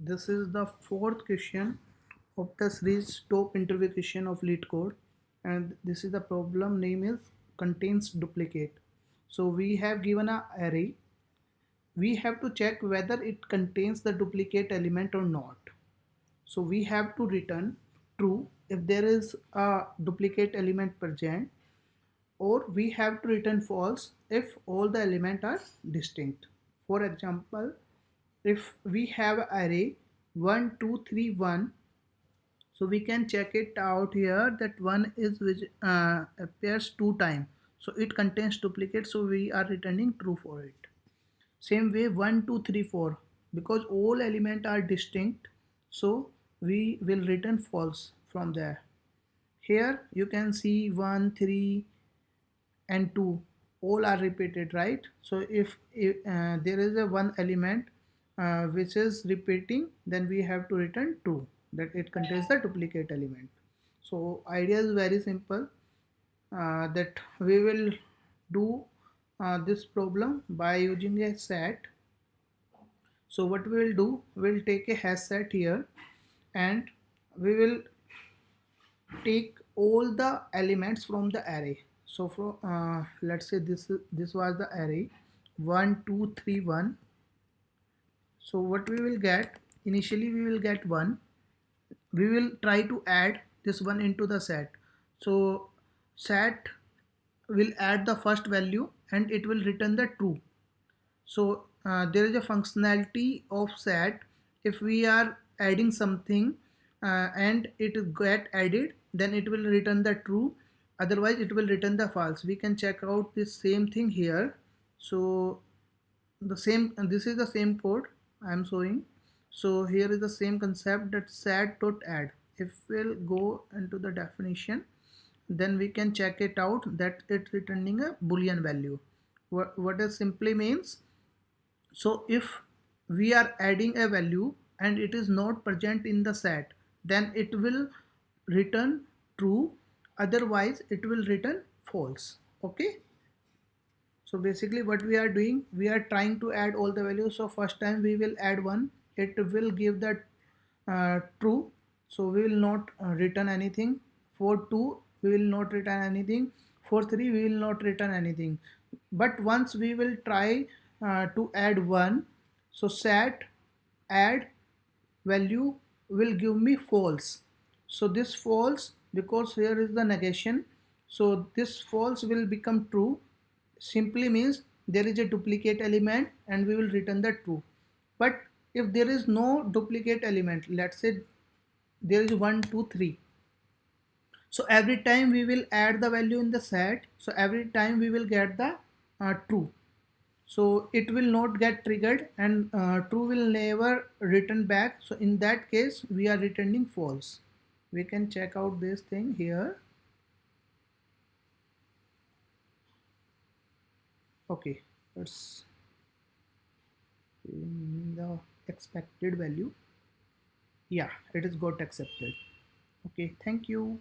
This is the fourth question of the series top interview question of LeetCode, and this is the problem name is contains duplicate. So we have given a array. We have to check whether it contains the duplicate element or not. So we have to return true if there is a duplicate element present, or we have to return false if all the elements are distinct. For example, if we have array 1 2 3 1, so we can check it out here that one is which appears two times, so it contains duplicate, so we are returning true for it. Same way 1 2 3 4, because all elements are distinct, so we will return false from there. Here you can see 1 3 and 2 all are repeated, right? So if there is a one element which is repeating, then we have to return 2, that it contains the duplicate element. So idea is very simple, that we will do this problem by using a set. So what we will do, we'll take a hash set here, and we will take all the elements from the array. So from let's say this was the array 1 2 3 1. So what we will get, initially we will get 1. We will try to add this one into the set. So set will add the first value and it will return the true. So there is a functionality of set. If we are adding something and it get added, then it will return the true, otherwise it will return the false. We can check out this same thing here. So the same, this is the same code I am showing. So here is the same concept, that set.add. If we'll go into the definition, then we can check it out that it returning a boolean value. What it simply means, so if we are adding a value and it is not present in the set, then it will return true, otherwise it will return false. Okay, so basically what we are doing, we are trying to add all the values. So first time we will add 1, it will give that true, so we will not return anything. For 2 we will not return anything. For 3 we will not return anything. But once we will try to add 1, so set add value will give me false. So this false, because here is the negation, so this false will become true. Simply means there is a duplicate element and we will return the true. But if there is no duplicate element, let's say there is 1 2 3, so every time we will add the value in the set, so every time we will get the true. So it will not get triggered, and true will never return back. So in that case we are returning false. We can check out this thing here. Okay, let's the expected value. Yeah, it is got accepted. Okay, thank you.